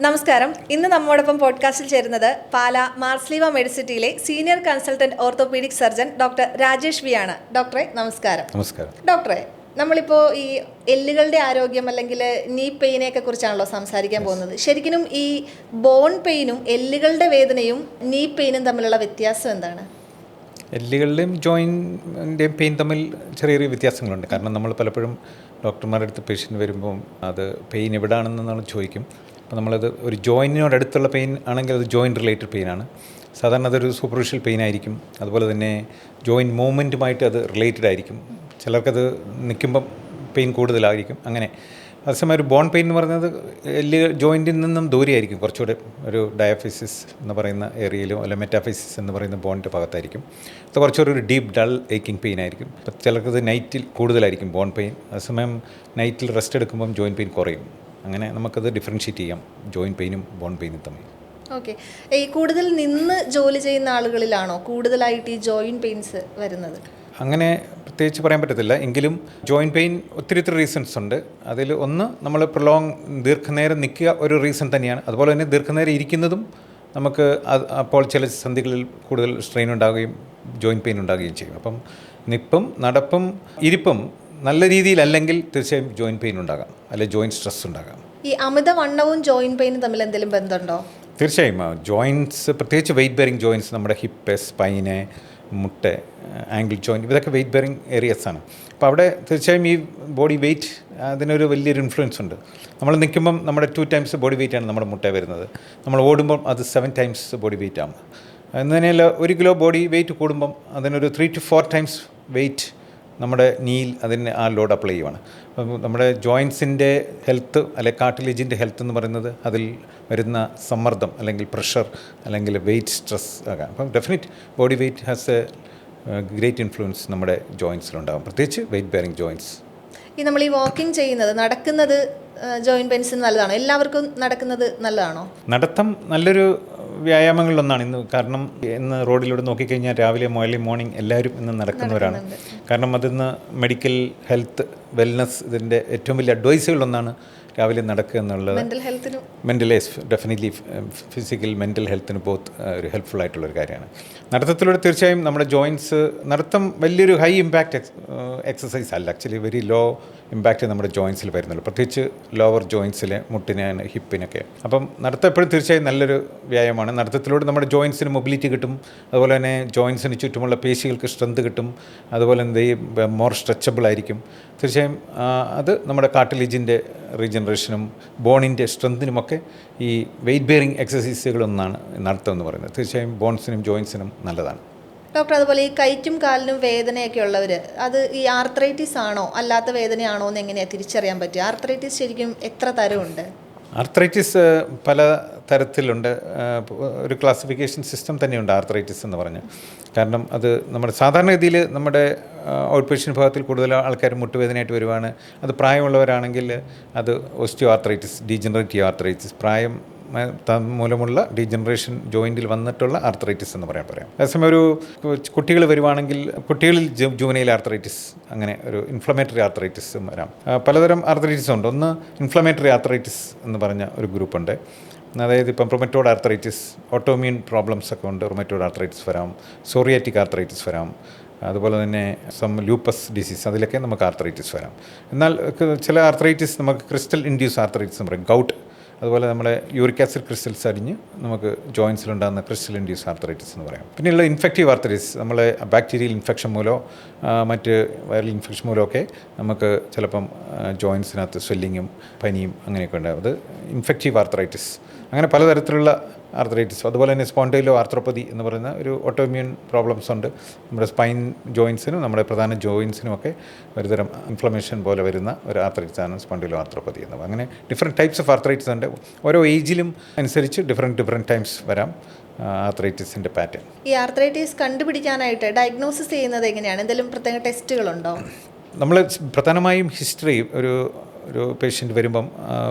നമസ്കാരം. ഇന്ന് നമ്മോടൊപ്പം പോഡ്കാസ്റ്റിൽ ചേരുന്നത് പാലാ മാർസ്ലീവ മെഡിസിറ്റിയിലെ senior consultant orthopaedic surgeon doctor Rajesh V ആണ്. ഡോക്ടറെ നമസ്കാരം. നമസ്കാരം. ഡോക്ടറെ, നമ്മളിപ്പോൾ ഈ എല്ലുകളുടെ ആരോഗ്യം അല്ലെങ്കിൽ നീ പെയിനെയൊക്കെ കുറിച്ചാണല്ലോ സംസാരിക്കാൻ പോകുന്നത്. ശരിക്കും ഈ ബോൺ പെയിനും എല്ലുകളുടെ വേദനയും നീ പെയിനും തമ്മിലുള്ള വ്യത്യാസം എന്താണ്? എല്ലുകളുടെയും ജോയിൻറ്റിൻ്റെയും പെയിൻ തമ്മിൽ ചെറിയ വ്യത്യാസങ്ങളുണ്ട്. കാരണം നമ്മൾ പലപ്പോഴും ഡോക്ടർമാരുടെ അടുത്ത് പേഷ്യൻ്റ് വരുമ്പം അത് പെയിൻ എവിടെയാണെന്ന് ചോദിക്കും. അപ്പോൾ നമ്മളത് ഒരു ജോയിൻറ്റിനോടടുത്തുള്ള പെയിൻ ആണെങ്കിൽ അത് ജോയിൻറ്റ് റിലേറ്റഡ് പെയിനാണ്. സാധാരണ അതൊരു സൂപ്പർഫിഷ്യൽ പെയിൻ ആയിരിക്കും. അതുപോലെ തന്നെ ജോയിൻറ്റ് മൂവ്മെൻറ്റുമായിട്ട് അത് റിലേറ്റഡ് ആയിരിക്കും. ചിലർക്കത് നിൽക്കുമ്പം പെയിൻ കൂടുതലായിരിക്കും. അങ്ങനെ അതേസമയം ഒരു ബോൺ പെയിൻ എന്ന് പറയുന്നത് എല്ല് ജോയിൻറ്റിൽ നിന്നും ദൂരെയായിരിക്കും. കുറച്ചുകൂടെ ഒരു ഡയാഫിസിസ് എന്ന് പറയുന്ന ഏരിയയിലോ അല്ലെങ്കിൽ മെറ്റാഫിസിസ് എന്ന് പറയുന്ന ബോണിൻ്റെ ഭാഗത്തായിരിക്കും. അത് കുറച്ചുകൂടെ ഒരു ഡീപ്പ് ഡൾ ഏക്കിംഗ് പെയിൻ ആയിരിക്കും. അപ്പോൾ ചിലർക്കത് നൈറ്റിൽ കൂടുതലായിരിക്കും ബോൺ പെയിൻ. അതേസമയം നൈറ്റിൽ റെസ്റ്റ് എടുക്കുമ്പം ജോയിൻറ്റ് പെയിൻ കുറയും. അങ്ങനെ നമുക്കത് ഡിഫറൻഷ്യേറ്റ് ചെയ്യാം ജോയിൻറ്റ് പെയിനും ബോൺ പെയിനും തമ്മിൽ. ഓക്കെ. ഈ കൂടുതൽ നിന്ന് ജോലി ചെയ്യുന്ന ആളുകളിലാണോ കൂടുതലായിട്ട് ഈ ജോയിൻറ്റ് പെയിൻസ് വരുന്നത്? അങ്ങനെ പ്രത്യേകിച്ച് പറയാൻ പറ്റത്തില്ല. എങ്കിലും ജോയിൻറ്റ് പെയിൻ ഒത്തിരി റീസൺസ് ഉണ്ട്. അതിൽ ഒന്ന് നമ്മൾ ദീർഘനേരം നിൽക്കുക ഒരു റീസൺ തന്നെയാണ്. അതുപോലെ തന്നെ ദീർഘനേരം ഇരിക്കുന്നതും നമുക്ക് അപ്പോൾ ചില സന്ധികളിൽ കൂടുതൽ സ്ട്രെയിൻ ഉണ്ടാകുകയും ജോയിൻറ്റ് പെയിൻ ഉണ്ടാകുകയും ചെയ്യും. അപ്പം നിൽപ്പും നടപ്പും ഇരിപ്പും നല്ല രീതിയിലല്ലെങ്കിൽ തീർച്ചയായും ജോയിൻറ്റ് പെയിൻ ഉണ്ടാകാം, അല്ലെങ്കിൽ ജോയിൻറ്റ് സ്ട്രെസ് ഉണ്ടാകാം. ഈ അമിതവണ്ണവും ജോയിൻറ്റ് പെയിനും തമ്മിൽ എന്തെങ്കിലും ബന്ധമുണ്ടോ? തീർച്ചയായും ജോയിൻറ്റ്സ്, പ്രത്യേകിച്ച് വെയിറ്റ് ബെയറിംഗ് ജോയിൻറ്റ്സ്, നമ്മുടെ ഹിപ്പ്, സ്പൈന്, മുട്ട്, ആംഗിൾ ജോയിൻറ്റ്, ഇതൊക്കെ വെയിറ്റ് ബെയറിംഗ് ഏരിയസാണ്. അപ്പോൾ അവിടെ തീർച്ചയായും ഈ ബോഡി വെയിറ്റ് അതിനൊരു വലിയൊരു ഇൻഫ്ലുവൻസ് ഉണ്ട്. നമ്മൾ നിൽക്കുമ്പം നമ്മുടെ 2 times ബോഡി വെയിറ്റാണ് നമ്മുടെ മുട്ട വരുന്നത്. നമ്മൾ ഓടുമ്പം അത് 7 times ബോഡി വെയിറ്റ് ആകും. എന്ന് തന്നെയല്ല, 1 kilo ബോഡി വെയിറ്റ് കൂടുമ്പം അതിനൊരു 3 to 4 times വെയിറ്റ് നമ്മുടെ നീൽ അതിന് ആ ലോഡ് അപ്ലൈ ചെയ്യുവാണ്. അപ്പം നമ്മുടെ ജോയിൻസിൻ്റെ ഹെൽത്ത് അല്ലെങ്കിൽ കാർട്ടിലേജിൻ്റെ ഹെൽത്ത് എന്ന് പറയുന്നത് അതിൽ വരുന്ന സമ്മർദ്ദം അല്ലെങ്കിൽ പ്രഷർ അല്ലെങ്കിൽ വെയിറ്റ് സ്ട്രെസ് ആകാം. അപ്പം definite body weight has A great influence നമ്മുടെ ജോയിൻസിലുണ്ടാകും, പ്രത്യേകിച്ച് വെയിറ്റ് ബെയറിംഗ് ജോയിൻസ്. ഈ നമ്മൾ ഈ വാക്കിംഗ് ചെയ്യുന്നത്, നടക്കുന്നത് ജോയിൻറ്റ് പെയിൻസിന് നല്ലതാണോ? എല്ലാവർക്കും നടക്കുന്നത് നല്ലതാണോ? നടത്തം നല്ലൊരു വ്യായാമങ്ങളിലൊന്നാണ് ഇന്ന്. കാരണം ഇന്ന് റോഡിലൂടെ നോക്കിക്കഴിഞ്ഞാൽ രാവിലെ മോർണിംഗ് എല്ലാവരും ഇന്ന് നടക്കുന്നവരാണ്. കാരണം അതിന്ന് മെഡിക്കൽ ഹെൽത്ത് വെൽനസ് ഇതിൻ്റെ ഏറ്റവും വലിയ അഡ്വൈസുകളിലൊന്നാണ് രാവിലെ നടക്കുക എന്നുള്ളത്. മെൻ്റൽ ഡെഫിനറ്റ്ലി ഫിസിക്കൽ മെൻ്റൽ ഹെൽത്തിന് ബോത്ത് ഒരു ഹെൽപ്ഫുൾ ആയിട്ടുള്ളൊരു കാര്യമാണ്. നടത്തത്തിലൂടെ തീർച്ചയായും നമ്മുടെ ജോയിൻസ്, നടത്തം വലിയൊരു ഹൈ ഇമ്പാക്റ്റ് എക്സസൈസ് അല്ല, ആക്ച്വലി വെരി ലോ ഇമ്പാക്റ്റ് നമ്മുടെ ജോയിൻസിൽ വരുന്നുള്ളൂ, പ്രത്യേകിച്ച് ലോവർ ജോയിൻസിൽ, മുട്ടിന്, ഹിപ്പിനൊക്കെ. അപ്പം നടത്തം എപ്പോഴും തീർച്ചയായും നല്ലൊരു വ്യായാമമാണ്. നടത്തത്തിലൂടെ നമ്മുടെ ജോയിൻസിന് മൊബിലിറ്റി കിട്ടും. അതുപോലെ തന്നെ ജോയിൻസിന് ചുറ്റുമുള്ള പേശികൾക്ക് സ്ട്രെങ്ത് കിട്ടും. അതുപോലെ എന്ത് മോർ സ്ട്രെച്ചബിൾ ആയിരിക്കും. തീർച്ചയായും അത് നമ്മുടെ കാർട്ടിലേജിൻ്റെ റീജനറേഷനും ബോണിൻ്റെ സ്ട്രെങ്തിനുമൊക്കെ ഈ വെയിറ്റ് ബെയറിംഗ് എക്സസൈസുകളൊന്നാണ് നടത്തം എന്ന് പറയുന്നത്. തീർച്ചയായും ബോൺസിനും ജോയിൻസിനും നല്ലതാണ്. ഡോക്ടർ, അതുപോലെ ഈ കൈക്കും കാലിനും വേദനയൊക്കെ ഉള്ളവർ, അത് ഈ ആർത്രൈറ്റിസ് ആണോ അല്ലാത്ത വേദനയാണോ എന്ന് എങ്ങനെയാണ് തിരിച്ചറിയാൻ പറ്റുക? ആർത്രൈറ്റിസ് ശരിക്കും എത്ര തരമുണ്ട്? ആർത്രൈറ്റിസ് പല തരത്തിലുണ്ട്. ഒരു ക്ലാസിഫിക്കേഷൻ സിസ്റ്റം തന്നെയുണ്ട് ആർത്രൈറ്റിസ് എന്ന് പറഞ്ഞ്. കാരണം അത് നമ്മുടെ സാധാരണഗതിയിൽ നമ്മുടെ ഔട്ട് പേഷ്യൻ്റ് വിഭാഗത്തിൽ കൂടുതൽ ആൾക്കാർ മുട്ടുവേദനയായിട്ട് വരുവാണ്. അത് പ്രായമുള്ളവരാണെങ്കിൽ അത് ഓസ്റ്റിയോ ആർത്രൈറ്റിസ്, ഡീജനറേറ്റീവ് ആർത്രൈറ്റിസ്, പ്രായം മൂലമുള്ള ഡീജനറേഷൻ ജോയിൻറ്റിൽ വന്നിട്ടുള്ള ആർത്രൈറ്റിസ് എന്ന് പറയാം. അതേസമയം ഒരു കുട്ടികൾ വരുവാണെങ്കിൽ കുട്ടികളിൽ ജൂവനൈൽ ആർത്രൈറ്റിസ്, അങ്ങനെ ഒരു ഇൻഫ്ലമേറ്ററി ആർത്രൈറ്റിസും വരാം. പലതരം ആർത്രൈറ്റിസ് ഉണ്ട്. ഒന്ന് ഇൻഫ്ലമേറ്ററി ആർത്രൈറ്റിസ് എന്ന് പറഞ്ഞ ഒരു ഗ്രൂപ്പുണ്ട്. അതായത് ഇപ്പം റൊമറ്റോയ്ഡ് ആർത്രൈറ്റിസ്, ഓട്ടോമ്യൂൺ പ്രോബ്ലംസ് ഒക്കെ ഉണ്ട്. റൊമറ്റോയ്ഡ് ആർത്രൈറ്റിസ് വരാം, സോറിയാറ്റിക് ആർത്രൈറ്റിസ് വരാം. അതുപോലെ തന്നെ ലൂപ്പസ് ഡിസീസ്, അതിലൊക്കെ നമുക്ക് ആർത്രൈറ്റിസ് വരാം. എന്നാൽ ചില ആർത്രൈറ്റിസ് നമുക്ക് ക്രിസ്റ്റൽ ഇൻഡ്യൂസ് ആർത്രൈറ്റിസ് എന്ന് പറയും, ഗൗട്ട്. അതുപോലെ നമ്മുടെ യൂറിക് ആസിഡ് ക്രിസ്റ്റൽസ് അടിഞ്ഞ് നമുക്ക് ജോയിൻസിലുണ്ടാകുന്ന ക്രിസ്റ്റൽ ഇൻഡ്യൂസ് ആർത്രൈറ്റിസ് എന്ന് പറയാം. പിന്നെയുള്ള ഇൻഫെക്റ്റീവ് ആർത്രൈറ്റിസ്, നമ്മളെ ബാക്ടീരിയൽ ഇൻഫെക്ഷൻ മൂലമോ മറ്റ് വൈറൽ ഇൻഫെക്ഷൻ മൂലമൊക്കെ നമുക്ക് ചിലപ്പം ജോയിൻസിനകത്ത് സ്വെല്ലിങ്ങും പനിയും അങ്ങനെയൊക്കെ ഉണ്ടാകും. അത് ഇൻഫെക്റ്റീവ് ആർത്രൈറ്റിസ്. അങ്ങനെ പലതരത്തിലുള്ള ആർത്രൈറ്റിസ്. അതുപോലെ തന്നെ സ്പോണ്ടൈലോ ആർത്രോപ്പതി എന്ന് പറയുന്ന ഒരു ഓട്ടോമ്യൂൺ പ്രോബ്ലംസ് ഉണ്ട്. നമ്മുടെ സ്പൈൻ ജോയിൻസിനും നമ്മുടെ പ്രധാന ജോയിൻസിനുമൊക്കെ ഒരുതരം ഇൻഫ്ലമേഷൻ പോലെ വരുന്ന ഒരു ആർത്രൈറ്റിസാണ് സ്പോണ്ടൈലോ ആർത്രോപ്പതി എന്നത്. അങ്ങനെ ഡിഫറെൻറ്റ് ടൈപ്സ് ഓഫ് ആർത്രൈറ്റിസ് ഉണ്ട്. ഓരോ ഏജിലും അനുസരിച്ച് ഡിഫറെൻറ്റ് ടൈംസ് വരാം ആർത്രൈറ്റിസിൻ്റെ പാറ്റേൺ. ഈ ആർത്രൈറ്റിസ് കണ്ടുപിടിക്കാനായിട്ട് ഡയഗ്നോസിസ് ചെയ്യുന്നത് എങ്ങനെയാണ്? എന്തെങ്കിലും പ്രത്യേക ടെസ്റ്റുകളുണ്ടോ? നമ്മൾ പ്രധാനമായും ഹിസ്റ്ററി, ഒരു പേഷ്യൻ്റ് വരുമ്പം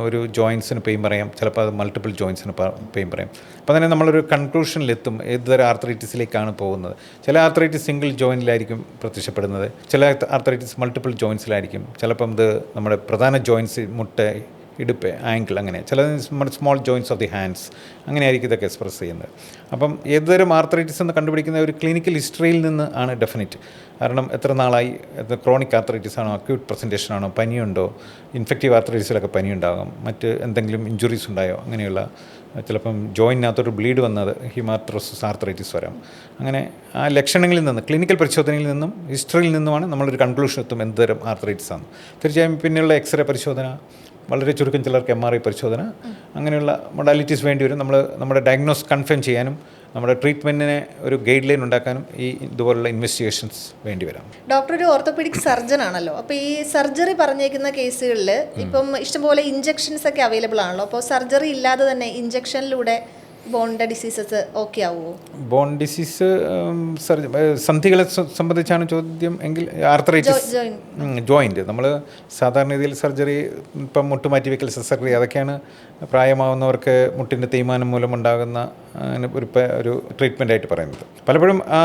ഒരു ജോയിൻസിന് പെയിൻ പറയാം, ചിലപ്പോൾ അത് മൾട്ടിപ്പിൾ ജോയിൻസിന് പെയിൻ പറയാം. അപ്പോൾ തന്നെ നമ്മളൊരു കൺക്ലൂഷനിലെത്തും ഏതുതരം ആർത്രൈറ്റിസിലേക്കാണ് പോകുന്നത്. ചില ആർത്രൈറ്റിസ് സിംഗിൾ ജോയിൻറ്റിലായിരിക്കും പ്രത്യക്ഷപ്പെടുന്നത്, ചില ആർത്രൈറ്റിസ് മൾട്ടിപ്പിൾ ജോയിൻസിലായിരിക്കും. ചിലപ്പം ഇത് നമ്മുടെ പ്രധാന ജോയിൻസ്, മുട്ട്, ഇടുപ്പ്, ആങ്കിൾ, അങ്ങനെ ചിലത് നമ്മുടെ small joints of the hands, അങ്ങനെയായിരിക്കും ഇതൊക്കെ എക്സ്പ്രസ് ചെയ്യുന്നത്. അപ്പം ഏതുതരം ആർത്രൈറ്റിസ് എന്ന് കണ്ടുപിടിക്കുന്ന ഒരു ക്ലിനിക്കൽ ഹിസ്റ്ററിയിൽ നിന്ന് ആണ് ഡെഫിനിറ്റ്. കാരണം എത്ര നാളായി, ക്രോണിക് ആർത്രൈറ്റിസ് ആണോ, അക്യൂട്ട് പ്രസൻറ്റേഷൻ ആണോ, പനിയുണ്ടോ, ഇൻഫെക്റ്റീവ് ആർത്രൈറ്റിസിലൊക്കെ പനി ഉണ്ടാകും, മറ്റ് എന്തെങ്കിലും ഇഞ്ചുറീസ് ഉണ്ടായോ, അങ്ങനെയുള്ള ചിലപ്പം ജോയിൻറ്റിനകത്തൊരു ബ്ലീഡ് വന്നത് ഹീമാർത്രോസിസ് ആർത്രൈറ്റിസ് വരാം. അങ്ങനെ ആ ലക്ഷണങ്ങളിൽ നിന്ന്, ക്ലിനിക്കൽ പരിശോധനയിൽ നിന്നും ഹിസ്റ്ററിയിൽ നിന്നുമാണ് നമ്മളൊരു കൺക്ലൂഷൻ എത്തും എന്തുതരം ആർത്രൈറ്റിസ് ആണ്. തീർച്ചയായും പിന്നെയുള്ള എക്സ്റേ പരിശോധന, വളരെ ചുരുക്കം ചിലർക്ക് MRI പരിശോധന, അങ്ങനെയുള്ള മൊഡാലിറ്റീസ് വേണ്ടി വരും. നമ്മുടെ ഡയഗ്നോസ് കൺഫേം ചെയ്യാനും നമ്മുടെ ട്രീറ്റ്മെൻറ്റിനെ ഒരു ഗൈഡ് ലൈൻ ഉണ്ടാക്കാനും ഇതുപോലുള്ള ഇൻവെസ്റ്റിഗേഷൻസ് വേണ്ടി വരാം. ഡോക്ടർ ഒരു ഓർത്തോപീഡിക് സർജൻ ആണല്ലോ, അപ്പോൾ ഈ സർജറി പറഞ്ഞേക്കുന്ന കേസുകളിൽ ഇപ്പം ഇഷ്ടംപോലെ ഇഞ്ചെക്ഷൻസ് ഒക്കെ അവൈലബിൾ ആണല്ലോ, അപ്പോൾ സർജറി ഇല്ലാതെ തന്നെ ഇഞ്ചെക്ഷനിലൂടെ ബോണിൻ്റെ ഡിസീസസ് ഓക്കെ ആവുമോ? ബോൺ ഡിസീസ് സന്ധികളെ സംബന്ധിച്ചാണ് ചോദ്യം എങ്കിൽ, ആർത്രൈറ്റിസ് ജോയിൻറ്റ് നമ്മൾ സാധാരണ രീതിയിൽ സർജറി, ഇപ്പം മുട്ടുമാറ്റി വെക്കൽ സർജറി, അതൊക്കെയാണ് പ്രായമാവുന്നവർക്ക് മുട്ടിൻ്റെ തേയ്മാനം മൂലമുണ്ടാകുന്ന ഒരു ട്രീറ്റ്മെൻറ്റായിട്ട് പറയുന്നത്. പലപ്പോഴും ആ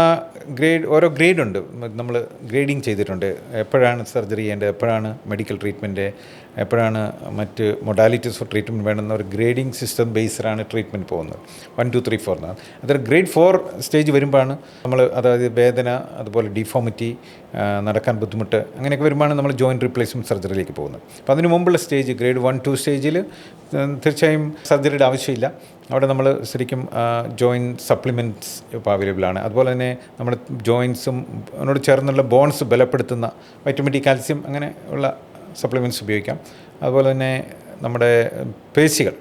ഓരോ ഗ്രേഡുണ്ട്, നമ്മൾ ഗ്രേഡിങ് ചെയ്തിട്ടുണ്ട്. എപ്പോഴാണ് സർജറി ചെയ്യേണ്ടത്, എപ്പോഴാണ് മെഡിക്കൽ ട്രീറ്റ്മെൻറ്റ്, എപ്പോഴാണ് മറ്റ് മൊഡാലിറ്റീസ് ഫോർ ട്രീറ്റ്മെൻറ്റ് വേണമെന്ന ഒരു ഗ്രേഡിങ് സിസ്റ്റം ബേസിലാണ് ട്രീറ്റ്മെൻറ്റ് പോകുന്നത്. 1, 2, 3, 4 എന്നാണ്. അതൊരു ഗ്രേഡ് 4 സ്റ്റേജ് വരുമ്പോഴാണ് നമ്മൾ, അതായത് വേദന, അതുപോലെ ഡിഫോമിറ്റി, നടക്കാൻ ബുദ്ധിമുട്ട്, അങ്ങനെയൊക്കെ വരുമ്പോഴാണ് നമ്മൾ ജോയിൻറ്റ് റീപ്ലേസ്മെൻറ്റ് സർജറിയിലേക്ക് പോകുന്നത്. അപ്പോൾ അതിന് മുമ്പുള്ള സ്റ്റേജ് ഗ്രേഡ് 1, 2 സ്റ്റേജിൽ തീർച്ചയായും സർജറിയുടെ ആവശ്യമില്ല. അവിടെ നമ്മൾ ശരിക്കും ജോയിൻറ്റ് സപ്ലിമെൻറ്റ്സ് ഇപ്പോൾ അവൈലബിൾ ആണ്. അതുപോലെ തന്നെ നമ്മുടെ ജോയിൻറ്റ്സും അതിനോട് ചേർന്നുള്ള ബോൺസ് ബലപ്പെടുത്തുന്ന വൈറ്റമിൻ ഡി, കാൽസ്യം, അങ്ങനെ ഉള്ള സപ്ലിമെൻറ്റ്സ് ഉപയോഗിക്കാം. അതുപോലെ തന്നെ നമ്മുടെ പേശികൾ,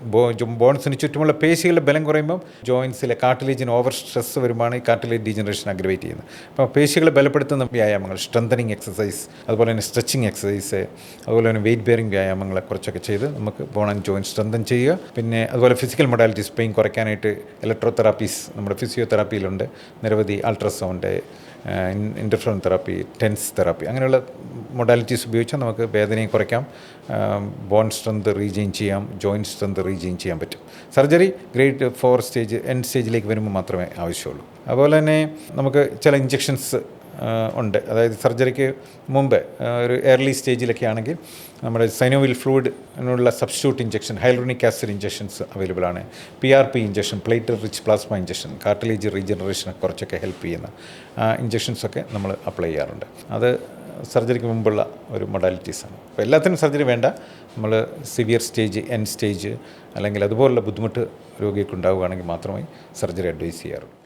ബോൺസിന് ചുറ്റുമുള്ള പേശികളുടെ ബലം കുറയുമ്പോൾ ജോയിൻസിലെ കാർട്ടിലേജിന് ഓവർ സ്ട്രെസ് വരുമ്പോഴാണ് ഈ കാർട്ടിലേജ് ഡീജനറേഷൻ അഗ്രവേറ്റ് ചെയ്യുന്നത്. അപ്പോൾ പേശികളെ ബലപ്പെടുത്തുന്ന വ്യായാമങ്ങൾ, സ്ട്രെങ്തനിങ് എക്സസൈസ്, അതുപോലെ തന്നെ സ്ട്രെച്ചിങ് എക്സസൈസ്, അതുപോലെ തന്നെ വെയിറ്റ് ബെയറിംഗ് വ്യായാമങ്ങളെ കുറച്ചൊക്കെ ചെയ്ത് നമുക്ക് ബോൺ ആൻഡ് ജോയിൻറ്റ് സ്ട്രെങ്തൻ ചെയ്യുക. പിന്നെ അതുപോലെ ഫിസിക്കൽ മൊഡാലിറ്റീസ്, പെയിൻ കുറയ്ക്കാനായിട്ട് ഇലക്ട്രോതെറാപ്പീസ് നമ്മുടെ ഫിസിയോതെറാപ്പിയിലുണ്ട്, നിരവധി ultrasound, interferon therapy, TENS therapy, അങ്ങനെയുള്ള മൊഡാലിറ്റീസ് ഉപയോഗിച്ചാൽ നമുക്ക് വേദനയും കുറയ്ക്കാം, ബോൺ സ്ട്രെങ്ത് റീജെയിൻ ചെയ്യാം, ജോയിൻറ്റ് സ്ട്രെങ്ത് റീജെയിൻ ചെയ്യാൻ പറ്റും. സർജറി ഗ്രേഡ് 4 സ്റ്റേജ്, എൻഡ് സ്റ്റേജിലേക്ക് വരുമ്പോൾ മാത്രമേ ആവശ്യമുള്ളൂ. അതുപോലെ തന്നെ നമുക്ക് ചില ഇഞ്ചെക്ഷൻസ് ഉണ്ട്. അതായത് സർജറിക്ക് മുമ്പ് ഒരു ഏർലി സ്റ്റേജിലൊക്കെ ആണെങ്കിൽ നമ്മുടെ സൈനോവിൽ ഫ്ലൂയിഡിനുള്ള substitute injection, hyaluronic acid injections available ആണ്. PRP injection, platelet rich plasma injection, cartilage റീജനറേഷനെ കുറച്ചൊക്കെ ഹെൽപ്പ് ചെയ്യുന്ന ഇഞ്ചെക്ഷൻസൊക്കെ നമ്മൾ അപ്ലൈ ചെയ്യാറുണ്ട്. അത് സർജറിക്ക് മുമ്പുള്ള ഒരു മൊഡാലിറ്റീസാണ്. അപ്പോൾ എല്ലാത്തിനും സർജറി വേണ്ട. നമ്മൾ സിവിയർ സ്റ്റേജ്, എൻഡ് സ്റ്റേജ്, അല്ലെങ്കിൽ അതുപോലുള്ള ബുദ്ധിമുട്ട് രോഗിക്ക് ഉണ്ടാവുകയാണെങ്കിൽ മാത്രമേ സർജറി അഡ്വൈസ് ചെയ്യാറുള്ളൂ.